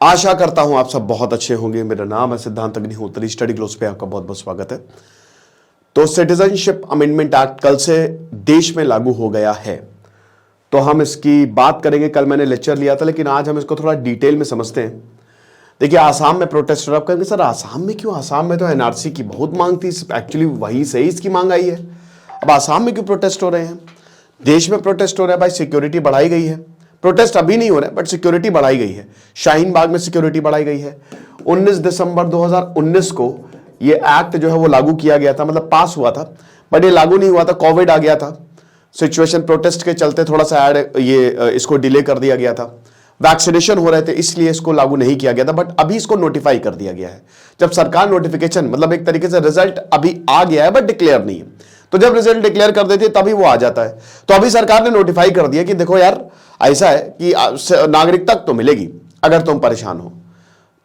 आशा करता हूं आप सब बहुत अच्छे होंगे। मेरा नाम है सिद्धांत अग्निहोत्री, स्टडी ग्लोस पे आपका बहुत बहुत स्वागत है। तो सिटीजनशिप अमेंडमेंट एक्ट कल से देश में लागू हो गया है, तो हम इसकी बात करेंगे। कल मैंने लेक्चर लिया था, लेकिन आज हम इसको थोड़ा डिटेल में समझते हैं। देखिए, आसाम में प्रोटेस्ट हो रहा है। आप कहेंगे सर आसाम में क्यों? आसाम में तो एनआरसी की बहुत मांग थी, एक्चुअली वहीं से ही इसकी मांग आई है। अब आसाम में क्यों प्रोटेस्ट हो रहे हैं? देश में प्रोटेस्ट हो रहा है भाई, सिक्योरिटी बढ़ाई गई है। प्रोटेस्ट अभी नहीं हो रहा है, बट सिक्योरिटी बढ़ाई गई है। शाहीन बाग में सिक्योरिटी बढ़ाई गई है। 19 दिसंबर 2019 को ये एक्ट जो है वो लागू किया गया था, मतलब पास हुआ था, बट ये लागू नहीं हुआ था। कोविड आ गया था, सिचुएशन प्रोटेस्ट के चलते थोड़ा सा इसको डिले कर दिया गया था। वैक्सीनेशन हो रहे थे, इसलिए इसको लागू नहीं किया गया था, बट अभी इसको नोटिफाई कर दिया गया है। जब सरकार नोटिफिकेशन, मतलब एक तरीके से रिजल्ट अभी आ गया है बट डिक्लेयर नहीं है, तो जब रिजल्ट डिक्लेयर कर देती है तभी वो आ जाता है। तो अभी सरकार ने नोटिफाई कर दिया कि देखो यार, ऐसा है कि नागरिकता तो मिलेगी अगर तुम परेशान हो।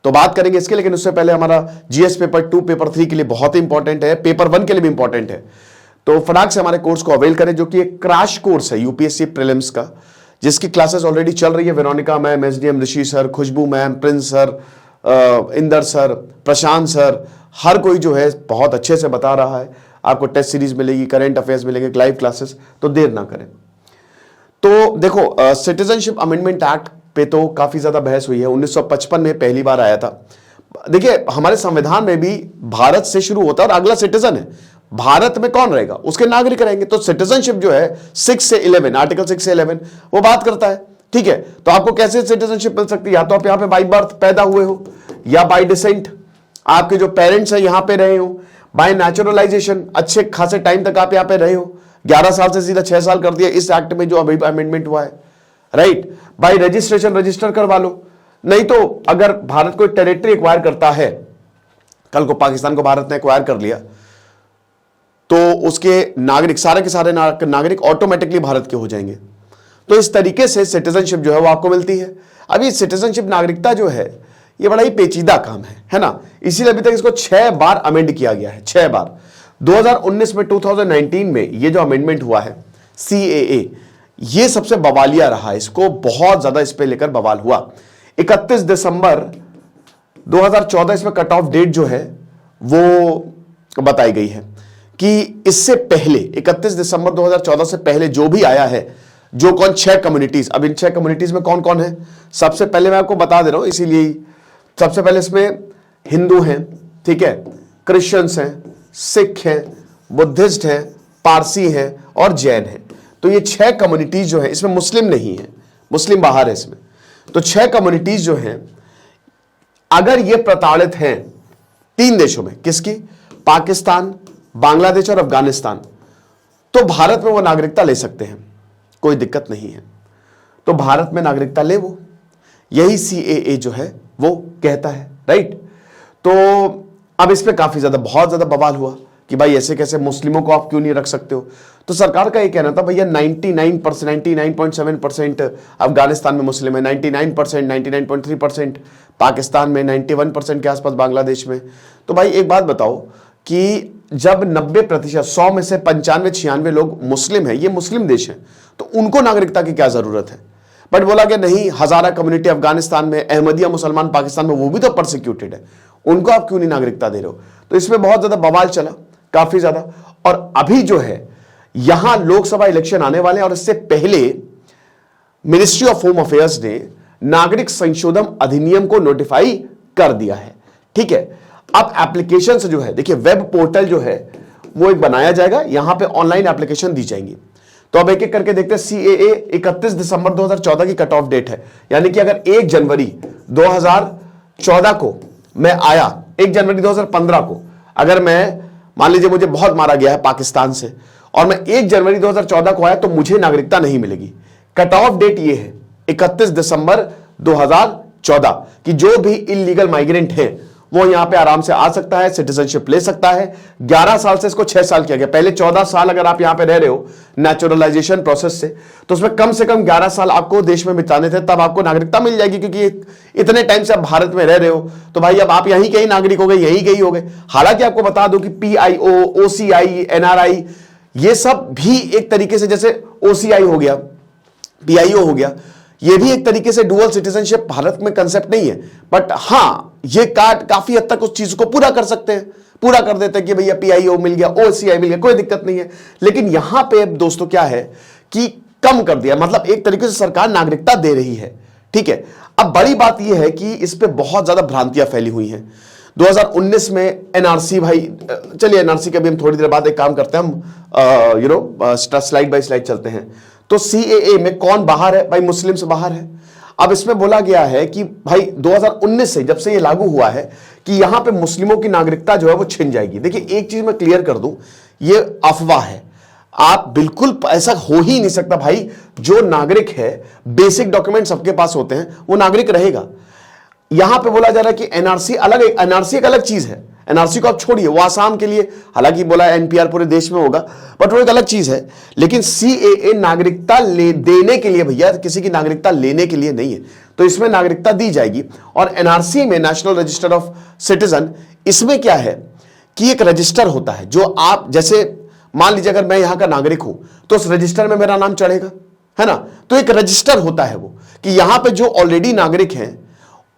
तो बात करेंगे इसके, लेकिन उससे पहले हमारा जीएस पेपर 2 पेपर 3 के लिए बहुत ही इंपॉर्टेंट है, पेपर 1 के लिए भी इंपॉर्टेंट है। तो फटाक से हमारे कोर्स को अवेल करें, जो कि एक क्रैश कोर्स है यूपीएससी प्रीलिम्स का, जिसकी क्लासेस ऑलरेडी चल रही है। Veronica ma'am, SDM Rishi sir, Khushboo ma'am, Prince sir, Inder sir, Prashant sir, हर कोई जो है बहुत अच्छे से बता रहा है। आपको टेस्ट सीरीज मिलेगी, करंट अफेयर्स मिलेंगे, लाइव क्लासेस, तो देर ना करें। तो देखो, सिटीजनशिप अमेंडमेंट एक्ट पे तो काफी ज्यादा बहस हुई है। 1955 में पहली बार आया था। देखिए, हमारे संविधान में भी भारत से शुरू होता है और अगला सिटीजन है। भारत में कौन रहेगा? उसके नागरिक रहेंगे। तो सिटीजनशिप जो है 6 से 11, आर्टिकल 6 से 11 वो बात करता है। ठीक है, तो आपको कैसे सिटीजनशिप मिल सकती है? या तो आप यहां पे बाई बर्थ पैदा हुए हो, या बाई डिसेंट आपके जो पेरेंट्स हैं यहां पे रहे हो, बाय नेचुरलाइजेशन अच्छे खासे टाइम तक आप यहां पे रहे हो। 11 साल से सीधा 6 साल कर दिया इस एक्ट में जो अभी अमेंडमेंट हुआ है, राइट। बाय रजिस्ट्रेशन, रजिस्टर करवा लो। नहीं तो अगर भारत कोई टेरिटरी एक्वायर करता है, कल को पाकिस्तान को भारत ने एक्वायर कर लिया, तो उसके नागरिक, सारे के सारे नागरिक ऑटोमेटिकली भारत के हो जाएंगे। तो इस तरीके से सिटीजनशिप जो है वो आपको मिलती है। अभी सिटीजनशिप नागरिकता जो है ये बड़ा ही पेचीदा काम है ना। इसीलिए अभी तक इसको 6 बार अमेंड किया गया है, 6 बार। 2019 में, 2019 में ये जो अमेंडमेंट हुआ है सीएए, ये सबसे बवालिया रहा। इसको बहुत ज्यादा इस पे लेकर बवाल हुआ। 31 दिसंबर 2014 इसमें कट ऑफ डेट जो है वो बताई गई है कि इससे पहले 31 दिसंबर 2014 से पहले जो भी आया है, जो कौन 6 कम्युनिटीज, अब इन 6 कम्युनिटीज में कौन कौन है सबसे पहले मैं आपको बता दे रहा हूं। इसीलिए सबसे पहले इसमें हिंदू हैं, ठीक है, क्रिश्चियंस हैं, सिख हैं, बुद्धिस्ट हैं, पारसी हैं और जैन हैं। तो ये 6 कम्युनिटीज जो है, इसमें मुस्लिम नहीं है, मुस्लिम बाहर है इसमें। तो 6 कम्युनिटीज जो हैं, अगर ये प्रताड़ित हैं 3 देशों में, किसकी? पाकिस्तान, बांग्लादेश और अफगानिस्तान, तो भारत में वो नागरिकता ले सकते हैं, कोई दिक्कत नहीं है। तो भारत में नागरिकता ले वो, यही सीएए जो है वो कहता है, राइट। तो अब इस पे काफी ज्यादा, बहुत ज्यादा बवाल हुआ कि भाई ऐसे कैसे, मुस्लिमों को आप क्यों नहीं रख सकते हो? तो सरकार का ये कहना था भैया 99%, 99.7% अफगानिस्तान में मुस्लिम है, 99%, 99.3% पाकिस्तान में, 91% के आसपास बांग्लादेश में। तो भाई एक बात बताओ कि जब 90%, 100 में से 95-96 लोग मुस्लिम हैं, ये मुस्लिम देश हैं, तो उनको नागरिकता की क्या जरूरत है? बट बोला कि नहीं, हजारा कम्युनिटी अफगानिस्तान में, अहमदिया मुसलमान पाकिस्तान में, वो भी तो परसिक्यूटेड है, उनको आप क्यों नहीं नागरिकता दे रहे हो? तो इसमें बहुत ज्यादा बवाल चला, काफी ज्यादा। और अभी जो है यहां लोकसभा इलेक्शन आने वाले हैं, और इससे पहले मिनिस्ट्री ऑफ होम अफेयर्स ने नागरिक संशोधन अधिनियम को नोटिफाई कर दिया है, ठीक है। अब एप्लीकेशन जो है, देखिए वेब पोर्टल जो है वो एक बनाया जाएगा, यहां पे ऑनलाइन एप्लीकेशन दी जाएंगी। तो अब एक एक करके देखते हैं। सीएए 31 दिसंबर 2014 की कट ऑफ डेट है, यानी कि अगर 1 जनवरी 2014 को मैं आया, 1 जनवरी 2015 को अगर मैं, मान लीजिए मुझे बहुत मारा गया है पाकिस्तान से, और मैं 1 जनवरी 2014 को आया, तो मुझे नागरिकता नहीं मिलेगी। कट ऑफ डेट ये है 31 दिसंबर 2014 कि जो भी इलीगल माइग्रेंट है वो यहां पे आराम से आ सकता है, सिटीजनशिप ले सकता है। 11 साल से इसको 6 साल किया गया। पहले 14 साल अगर आप यहां पे रह रहे हो नेचुरलाइजेशन प्रोसेस से, तो उसमें कम से कम 11 साल आपको देश में बिताने थे, तब आपको नागरिकता मिल जाएगी। क्योंकि इतने टाइम से आप भारत में रह रहे हो, तो भाई अब आप यहीं के ही नागरिक हो गए, यहीं के ही हो गए। हालांकि आपको बता दूं कि पीआईओ, ओसीआई, एनआरआई, ये सब भी एक तरीके से, जैसे ओसीआई हो गया, पीआईओ हो गया, ये भी एक तरीके से डुअल सिटीजनशिप भारत में कंसेप्ट नहीं है, बट हां ये कार्ड काफी हद तक उस चीज को पूरा कर सकते हैं, पूरा कर देते हैं कि भैया पीआईओ मिल गया, ओसीआई मिल गया, कोई दिक्कत नहीं है। लेकिन यहां पे दोस्तों क्या है कि कम कर दिया, मतलब एक तरीके से सरकार नागरिकता दे रही है, ठीक है। अब बड़ी बात यह है कि इस पे बहुत ज्यादा भ्रांतियां फैली हुई हैं। 2019 में एनआरसी, भाई चलिए एनआरसी का भी हम थोड़ी देर बाद एक काम करते हैं, हम स्लाइड बाय स्लाइड चलते हैं। तो सीएए में कौन बाहर है? भाई मुस्लिम से बाहर है। अब इसमें बोला गया है कि भाई 2019 से जब से ये लागू हुआ है कि यहां पे मुस्लिमों की नागरिकता जो है वो छिन जाएगी। देखिए एक चीज मैं क्लियर कर दूं, ये अफवाह है, आप बिल्कुल ऐसा हो ही नहीं सकता भाई। जो नागरिक है, बेसिक डॉक्यूमेंट सबके पास होते हैं, वो नागरिक रहेगा। यहां पे बोला जा रहा है कि एनआरसी अलग, एनआरसी एक अलग चीज है, एनआरसी को आप छोड़िए, वो आसाम के लिए, हालांकि बोला एनपीआर पूरे देश में होगा, बट वो एक अलग चीज है। लेकिन सीएए नागरिकता देने के लिए, भैया किसी की नागरिकता लेने के लिए नहीं है, तो इसमें नागरिकता दी जाएगी। और एनआरसी में नेशनल रजिस्टर ऑफ सिटीजन, इसमें क्या है कि एक रजिस्टर होता है जो आप, जैसे मान लीजिए अगर मैं यहां का नागरिक हूं तो उस रजिस्टर में मेरा नाम चढ़ेगा, है ना। तो एक रजिस्टर होता है वो कि यहां पे जो ऑलरेडी नागरिक हैं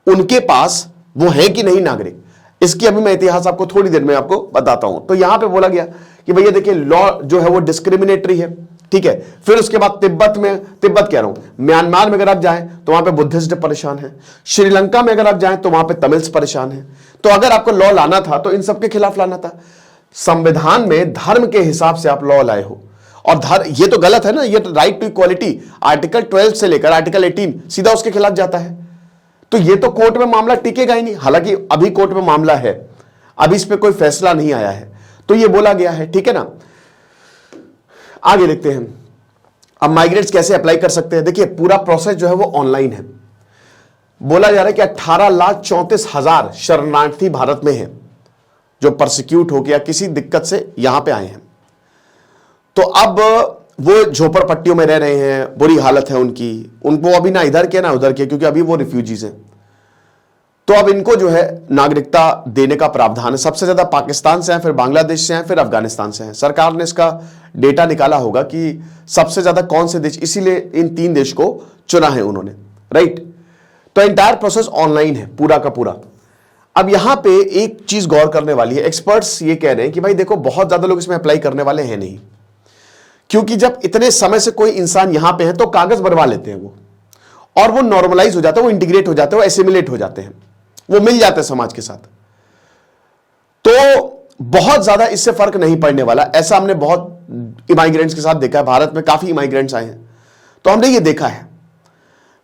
उनके पास वो है कि नहीं नागरिक। इसकी अभी मैं इतिहास आपको थोड़ी देर में आपको बताता हूं। तो यहां पे बोला गया कि भैया देखिए लॉ जो है वो डिस्क्रिमिनेटरी है, ठीक है। फिर उसके बाद तिब्बत कह रहा हूं, म्यांमार में अगर आप जाएं तो वहां पे बुद्धिस्ट परेशान है, श्रीलंका में अगर आप जाएं तो वहां पे तमिल्स परेशान है। तो अगर आपको लॉ लाना था तो इन सबके खिलाफ लाना था। संविधान में धर्म के हिसाब से आप लॉ लाए हो, और ये तो गलत है ना, ये तो राइट टू इक्वालिटी आर्टिकल 12 से लेकर आर्टिकल 18 सीधा उसके खिलाफ जाता है। तो ये तो कोर्ट में मामला टिकेगा ही नहीं। हालांकि अभी कोर्ट में मामला है, अभी इस पे कोई फैसला नहीं आया है, तो ये बोला गया है, ठीक है ना। आगे देखते हैं अब माइग्रेट्स कैसे अप्लाई कर सकते हैं। देखिए पूरा प्रोसेस जो है वो ऑनलाइन है। बोला जा रहा है कि 18,34,000 शरणार्थी भारत में हैं जो परसिक्यूट हो गया किसी दिक्कत से यहां पे आए हैं। तो अब वो झोपड़पट्टियों में रह रहे हैं, बुरी हालत है उनको अभी ना इधर के ना उधर के, क्योंकि अभी वो रिफ्यूजीज हैं। तो अब इनको जो है नागरिकता देने का प्रावधान है। सबसे ज्यादा पाकिस्तान से हैं, फिर बांग्लादेश से हैं, फिर अफगानिस्तान से हैं। सरकार ने इसका डेटा निकाला होगा कि सबसे ज्यादा कौन से देश, इसीलिए इन 3 देश को चुना है उन्होंने, राइट। तो एंटायर प्रोसेस ऑनलाइन है पूरा का पूरा। अब यहां पे एक चीज गौर करने वाली है, एक्सपर्ट्स ये कह रहे हैं कि भाई देखो बहुत ज्यादा लोग इसमें अप्लाई करने वाले हैं नहीं, क्योंकि जब इतने समय से कोई इंसान यहां पे है तो कागज बनवा लेते हैं वो, और वो नॉर्मलाइज हो जाता है, वो इंटीग्रेट हो जाते हैं, वो एसिमिलेट हो जाते हैं, वो मिल जाते हैं समाज के साथ। तो बहुत ज्यादा इससे फर्क नहीं पड़ने वाला। ऐसा हमने बहुत इमाइग्रेंट्स के साथ देखा है, भारत में काफी इमाइग्रेंट्स आए हैं, तो हमने ये देखा है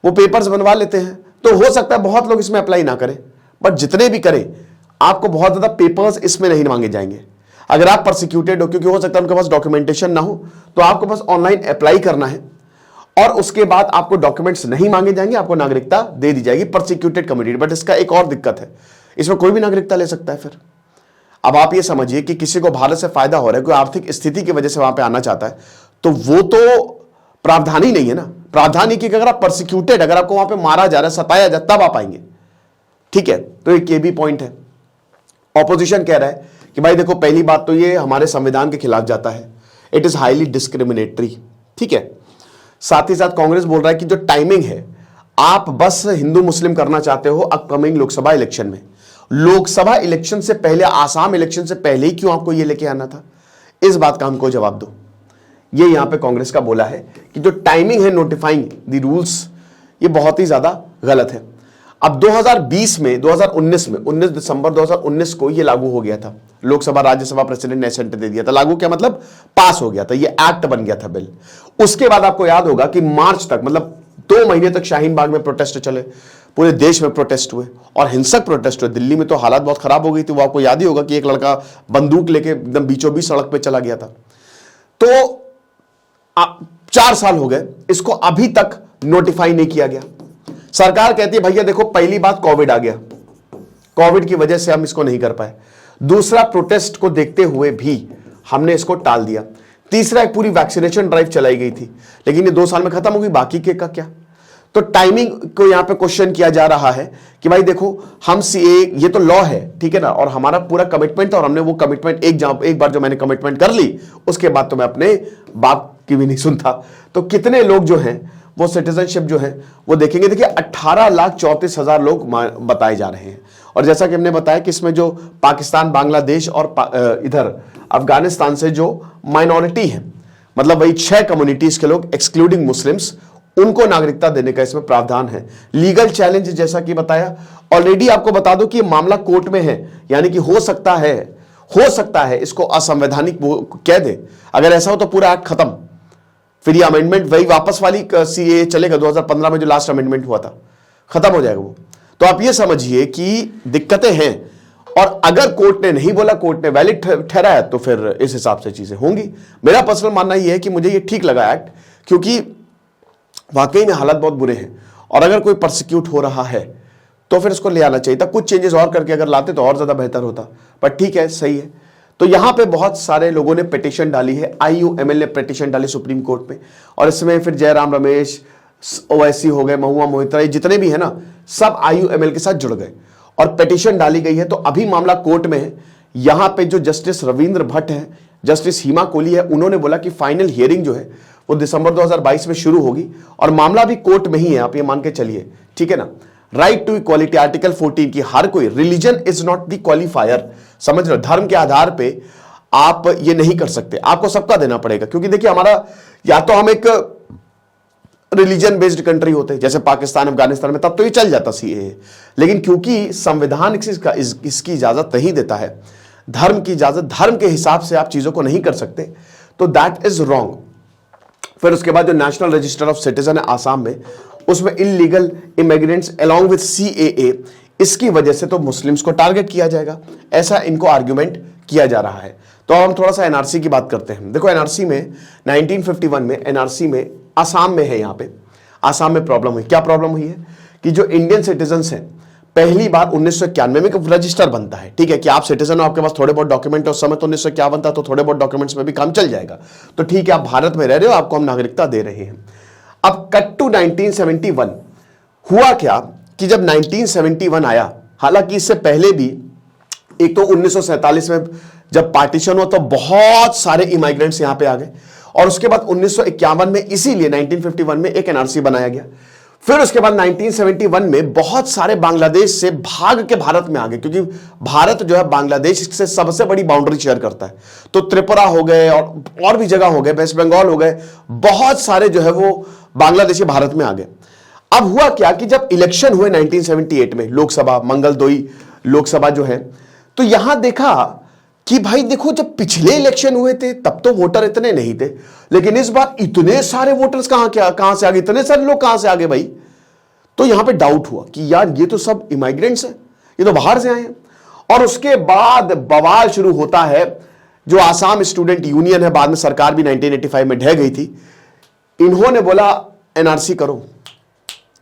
वो पेपर्स बनवा लेते हैं। तो हो सकता है बहुत लोग इसमें अप्लाई ना करें, बट जितने भी करें आपको बहुत ज्यादा पेपर्स इसमें नहीं मांगे जाएंगे। अगर आप प्रोसिक्यूटेड हो, क्योंकि हो सकता है उनके पास डॉक्यूमेंटेशन ना हो, तो आपको बस ऑनलाइन अप्लाई करना है और उसके बाद आपको डॉक्यूमेंट्स नहीं मांगे जाएंगे, आपको नागरिकता दे दी जाएगी प्रोसिक्यूटेड कम्युनिटी। बट इसका एक और दिक्कत है, इसमें कोई भी नागरिकता ले सकता है। फिर अब आप ये समझिए कि किसी को भारत से फायदा हो रहा है, कोई आर्थिक स्थिति की वजह से वहां पे आना चाहता है, तो वो तो प्रावधान ही नहीं है ना। प्रावधान ही कि अगर आप प्रोसिक्यूटेड, अगर आपको वहां पे मारा जा रहा है, सताया जा, तब आप आएंगे, ठीक है। तो एक ये भी पॉइंट है। ऑपोजिशन कह रहा है कि भाई देखो पहली बात तो ये हमारे संविधान के खिलाफ जाता है, इट इज हाईली डिस्क्रिमिनेटरी, ठीक है। साथ ही साथ कांग्रेस बोल रहा है कि जो टाइमिंग है, आप बस हिंदू मुस्लिम करना चाहते हो अपकमिंग लोकसभा इलेक्शन में। लोकसभा इलेक्शन से पहले, आसाम इलेक्शन से पहले ही क्यों आपको ये लेके आना था? इस बात का हमको जवाब दो। ये यहां पे कांग्रेस का बोला है कि जो टाइमिंग है नोटिफाइंग द रूल्स, ये बहुत ही ज्यादा गलत है। अब 2020 में 2019 में 19 दिसंबर 2019 को ये लागू हो गया था। लोकसभा राज्यसभा प्रेसिडेंट ने एसेंट दे दिया था। लागू क्या मतलब? पास हो गया था, ये एक्ट बन गया था बिल। उसके बाद आपको याद होगा कि मार्च तक, मतलब 2 महीने तक शाहीन बाग में प्रोटेस्ट चले, पूरे देश में प्रोटेस्ट हुए और हिंसक प्रोटेस्ट हुए। दिल्ली में तो हालात बहुत खराब हो गई थी, वो आपको याद ही होगा कि एक लड़का बंदूक लेके एकदम बीचों बीच सड़क पे चला गया था। तो 4 साल हो गए, इसको अभी तक नोटिफाई नहीं किया गया। सरकार कहती है भैया देखो पहली बात कोविड आ गया, कोविड की वजह से हम इसको नहीं कर पाए। दूसरा, प्रोटेस्ट को देखते हुए भी हमने इसको टाल दिया। तीसरा, एक पूरी वैक्सीनेशन ड्राइव चलाई गई थी, लेकिन ये 2 साल में खत्म हो गई, बाकी के का क्या? तो टाइमिंग को यहां पे क्वेश्चन किया जा रहा है कि भाई देखो हम सीए, ये तो लॉ है, ठीक है ना, और हमारा पूरा कमिटमेंट था, और हमने वो कमिटमेंट एक बार जो मैंने कमिटमेंट कर ली, उसके बाद तो मैं अपने बाप की भी नहीं सुनता। तो कितने लोग जो हैं वो सिटीजनशिप जो है वो देखेंगे। देखिए 18,34,000 लोग बताए जा रहे हैं, और जैसा कि हमने बताया कि इसमें जो पाकिस्तान, बांग्लादेश और इधर अफगानिस्तान से जो माइनॉरिटी है, मतलब वही 6 कम्युनिटीज के लोग एक्सक्लूडिंग मुस्लिम्स, उनको नागरिकता देने का इसमें प्रावधान है। लीगल चैलेंज जैसा कि बताया, ऑलरेडी आपको बता दो कि ये मामला कोर्ट में है, यानी कि हो सकता है इसको असंवैधानिक वो कह दे। अगर ऐसा हो तो पूरा एक्ट खत्म, फिर ये अमेंडमेंट वही वापस वाली सीएए चलेगा 2015 में जो लास्ट अमेंडमेंट हुआ था, खत्म हो जाएगा वो। तो आप ये समझिए कि दिक्कतें हैं, और अगर कोर्ट ने नहीं बोला, कोर्ट ने वैलिड ठहराया, तो फिर इस हिसाब से चीजें होंगी। मेरा पर्सनल मानना यह है कि मुझे ये ठीक लगा एक्ट, क्योंकि वाकई में हालात बहुत बुरे हैं, और अगर कोई प्रोसिक्यूट हो रहा है तो फिर इसको ले आना चाहिए था। कुछ चेंजेस और करके अगर लाते तो और ज्यादा बेहतर होता, पर ठीक है, सही है। तो यहां पे बहुत सारे लोगों ने पिटीशन डाली है, IUML ने पिटीशन डाली सुप्रीम कोर्ट में, और इसमें फिर जयराम रमेश, ओवैसी हो गए, महुआ मोहित्रा, जितने भी है ना, सब IUML के साथ जुड़ गए और पिटीशन डाली गई है। तो अभी मामला कोर्ट में है। यहां पे जो जस्टिस रविंद्र भट्ट है, जस्टिस हिमा कोहली है, उन्होंने बोला कि फाइनल हियरिंग जो है वो दिसंबर 2022 में शुरू होगी, और मामला भी कोर्ट में ही है, आप ये मान के चलिए, ठीक है ना। राइट टू इक्वालिटी, आर्टिकल 14 की हर कोई, religion is not the qualifier, समझ रहे हो, धर्म के आधार पे आप ये नहीं कर सकते, आपको सबका देना पड़ेगा। क्योंकि देखिए हमारा, या तो हम एक रिलीजन बेस्ड कंट्री होते जैसे पाकिस्तान, अफगानिस्तान में, तब तो ये चल जाता सीएए, लेकिन क्योंकि संविधान इसकी इजाजत नहीं देता है, धर्म की इजाजत, धर्म के हिसाब से आप चीजों को नहीं कर सकते, तो दैट इज रॉन्ग। फिर उसके बाद जो नेशनल रजिस्टर ऑफ सिटीजन है आसाम में, उसमें illegal immigrants along with CAA, इसकी वजह से तो मुस्लिम्स को टारगेट किया जाएगा, ऐसा इनको आर्ग्यूमेंट किया जा रहा है। तो हम थोड़ा सा एनआरसी की बात करते हैं। देखो एनआरसी में 1951 में, एनआरसी में आसाम में है, यहां पे आसाम में प्रॉब्लम हुई। क्या प्रॉब्लम हुई है कि जो इंडियन सिटीजन्स हैं, पहली बार 1991 में एक रजिस्टर बनता है, ठीक है, कि आप सिटीजन हो, आपके पास थोड़े बहुत डॉक्यूमेंट है। उस समय तो 1951 था, तो थोड़े बहुत डॉक्यूमेंट्स में भी काम चल जाएगा। तो ठीक है, आप भारत में रह रहे हो, आपको हम नागरिकता दे रहे हैं। अब कट टू 1971, हुआ क्या कि जब 1971 आया, हालांकि इससे पहले भी, एक तो 1947 में जब पार्टीशन हुआ तो बहुत सारे इमाइग्रेंट्स यहां पे आ गए, और उसके बाद 1951 में, इसीलिए 1951 में एक एनआरसी बनाया गया। फिर उसके बाद 1971 में बहुत सारे बांग्लादेश से भाग के भारत में आ गए, क्योंकि भारत जो है बांग्लादेश से सबसे बड़ी बाउंड्री शेयर करता है। तो त्रिपुरा हो गए और भी जगह हो गए, वेस्ट बंगाल हो गए, बहुत सारे जो है वो बांग्लादेशी भारत में आ गए। अब हुआ क्या कि जब इलेक्शन हुए 1978 में, लोकसभा, मंगलदोई लोकसभा जो है, तो यहां देखा कि भाई देखो, जब पिछले इलेक्शन हुए थे तब तो वोटर इतने नहीं थे, लेकिन इस बार इतने सारे वोटर्स कहां से आ गए, इतने सारे लोग कहां से आ गए भाई। तो यहां पे डाउट हुआ कि यार ये तो सब इमाइग्रेंट्स हैं, ये तो बाहर से आए हैं। और उसके बाद बवाल शुरू होता है। जो आसाम स्टूडेंट यूनियन है, बाद में सरकार भी 1985 में ढह गई थी, इन्होंने बोला एनआरसी करो,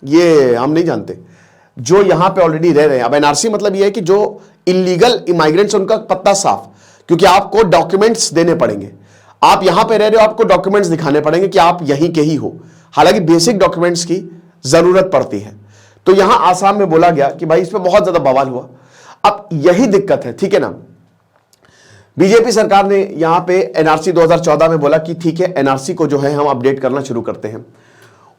ये हम नहीं जानते, जो यहां पे ऑलरेडी रह रहे हैं। अब एनआरसी मतलब ये है कि जो इलीगल इमाइग्रेंट्स, उनका पत्ता साफ, क्योंकि आपको डॉक्यूमेंट्स देने पड़ेंगे। आप यहां पे रह रहे हो, आपको डॉक्यूमेंट्स दिखाने पड़ेंगे कि आप यहीं के ही हो, हालांकि बेसिक डॉक्यूमेंट्स की जरूरत पड़ती है। तो यहां आसाम में बोला गया कि भाई इसमें बहुत ज्यादा बवाल हुआ। अब यही दिक्कत है, ठीक है ना। बीजेपी सरकार ने यहां पे एनआरसी 2014 में बोला कि ठीक है, एनआरसी को जो है हम अपडेट करना शुरू करते हैं।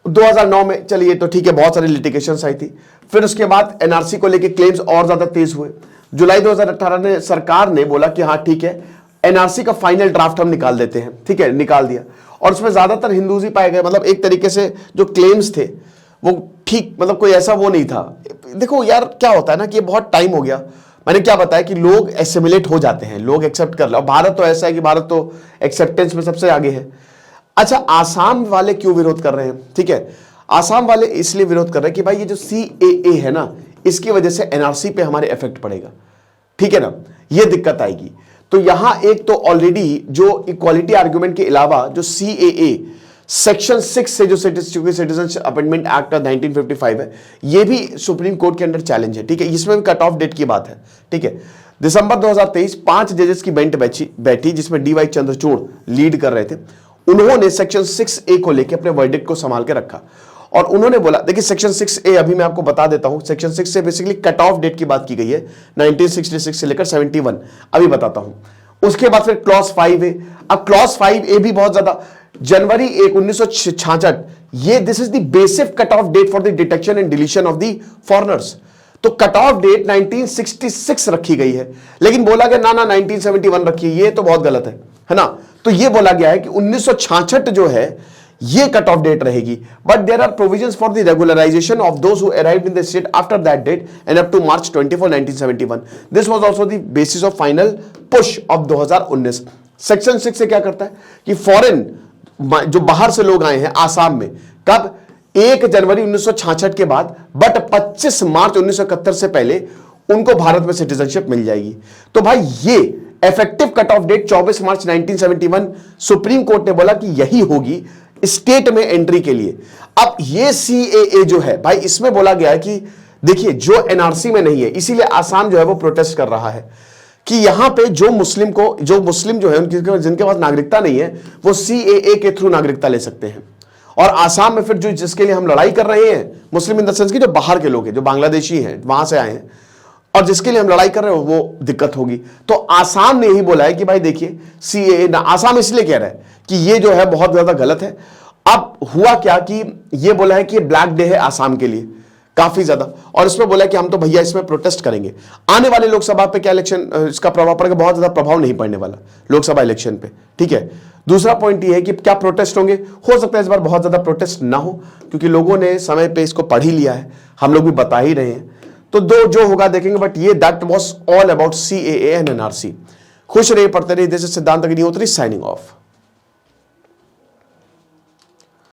2009 में चलिए तो ठीक है, बहुत सारी लिटिगेशंस आई थी। फिर उसके बाद एनआरसी को लेके क्लेम्स और ज्यादा तेज हुए। जुलाई 2018 में सरकार ने बोला कि हाँ ठीक है, एनआरसी का फाइनल ड्राफ्ट हम निकाल देते हैं, ठीक है, निकाल दिया। और उसमें ज्यादातर हिंदूज ही पाए गए, मतलब एक तरीके से जो क्लेम्स थे वो ठीक, मतलब कोई ऐसा वो नहीं था। देखो यार क्या होता है ना कि ये बहुत टाइम हो गया, मैंने क्या बताया कि लोग एसिमिलेट हो जाते हैं, लोग एक्सेप्ट कर लो। भारत तो ऐसा है कि भारत तो एक्सेप्टेंस में सबसे आगे है। अच्छा, आसाम वाले क्यों विरोध कर रहे हैं? ठीक है, आसाम वाले इसलिए विरोध कर रहे हैं कि भाई ये जो सीएए है ना, इसकी वजह से एनआरसी पे हमारे इफेक्ट पड़ेगा, ठीक है ना, ये दिक्कत आएगी। तो यहां एक तो ऑलरेडी जो इक्वालिटी आर्गुमेंट के अलावा जो सीएए सेक्शन 6 से जो सिटीजनशिप अमेंडमेंट एक्ट 1955 है, ये भी सुप्रीम कोर्ट के अंदर चैलेंज है, ठीक है। इसमें भी कट ऑफ डेट की बात है, ठीक है। दिसंबर 2023 5 जजेस की बेंच बैठी, जिसमें डीवाई चंद्रचूड़ लीड कर रहे थे। उन्होंने सेक्शन 6A को लेकर अपने वर्डिक्ट को संभाल के रखा, और उन्होंने बोला, देखिए सेक्शन 6A अभी मैं आपको बता देता हूं। सेक्शन 6 से बेसिकली कट ऑफ डेट की बात की गई है, 1966 से लेकर 71, अभी बताता हूं। उसके बाद फिर क्लॉज 5A। अब क्लॉज 5A भी बहुत ज्यादा, जनवरी 1, 1966 ये this is the basic cut off date for the detection and deletion of the foreigners. तो कट ऑफ डेट 1966 रखी गई है, लेकिन बोला गया ना 1971 रखी है, ये तो बहुत गलत है ना। तो ये बोला गया है कि 1966 जो है ये कट ऑफ डेट रहेगी, but there are provisions for the regularisation of those who arrived in the state after that date and up to March 24, 1971। This was also the basis of final push of 2019। Section 6 से क्या करता है कि foreign जो बाहर से लोग आए हैं आसाम में, कब 1 जनवरी 1966 के बाद, बट 25 मार्च 1971 से पहले उनको भारत में सिटीजनशिप मिल जाएगी। तो भाई ये इफेक्टिव कट ऑफ डेट 24 मार्च 1971 सुप्रीम कोर्ट ने बोला कि यही होगी स्टेट में एंट्री के लिए। अब ये सीएए जो है भाई, इसमें बोला गया है कि देखिए जो एनआरसी में नहीं है, इसीलिए आसाम जो है वो प्रोटेस्ट कर रहा है कि यहां पे जो मुस्लिम जो है उनके जिनके पास नागरिकता नहीं है वो सीएए के थ्रू नागरिकता ले सकते हैं। और आसाम में फिर जो जिसके लिए हम लड़ाई कर रहे हैं, मुस्लिम इन द सेंस की जो बाहर के लोग हैं, जो बांग्लादेशी हैं, वहां से आए हैं, और जिसके लिए हम लड़ाई कर रहे हो वो दिक्कत होगी। तो आसाम ने यही बोला है कि भाई देखिए सीएए ना, आसाम इसलिए कह रहा है कि ये जो है बहुत ज्यादा गलत है। अब हुआ क्या कि ये बोला है कि ब्लैक डे है आसाम के लिए काफी ज्यादा, और इसमें बोला कि हम तो भैया इसमें प्रोटेस्ट करेंगे। आने वाले लोकसभा पे क्या इलेक्शन इसका प्रभाव पड़ेगा, बहुत ज्यादा प्रभाव नहीं पड़ने वाला लोकसभा इलेक्शन पे, ठीक है। दूसरा पॉइंट ये है कि क्या प्रोटेस्ट होंगे, हो सकता है इस बार बहुत ज्यादा प्रोटेस्ट ना हो, क्योंकि लोगों ने समय पे इसको पढ़ ही लिया है, हम लोग भी बता ही रहे हैं। तो दो जो होगा देखेंगे, बट ये that was all about CAA and NRC. खुश रहिए, पढ़ते रहिए। दिस इज सिद्धांत अग्निहोत्री साइनिंग ऑफ।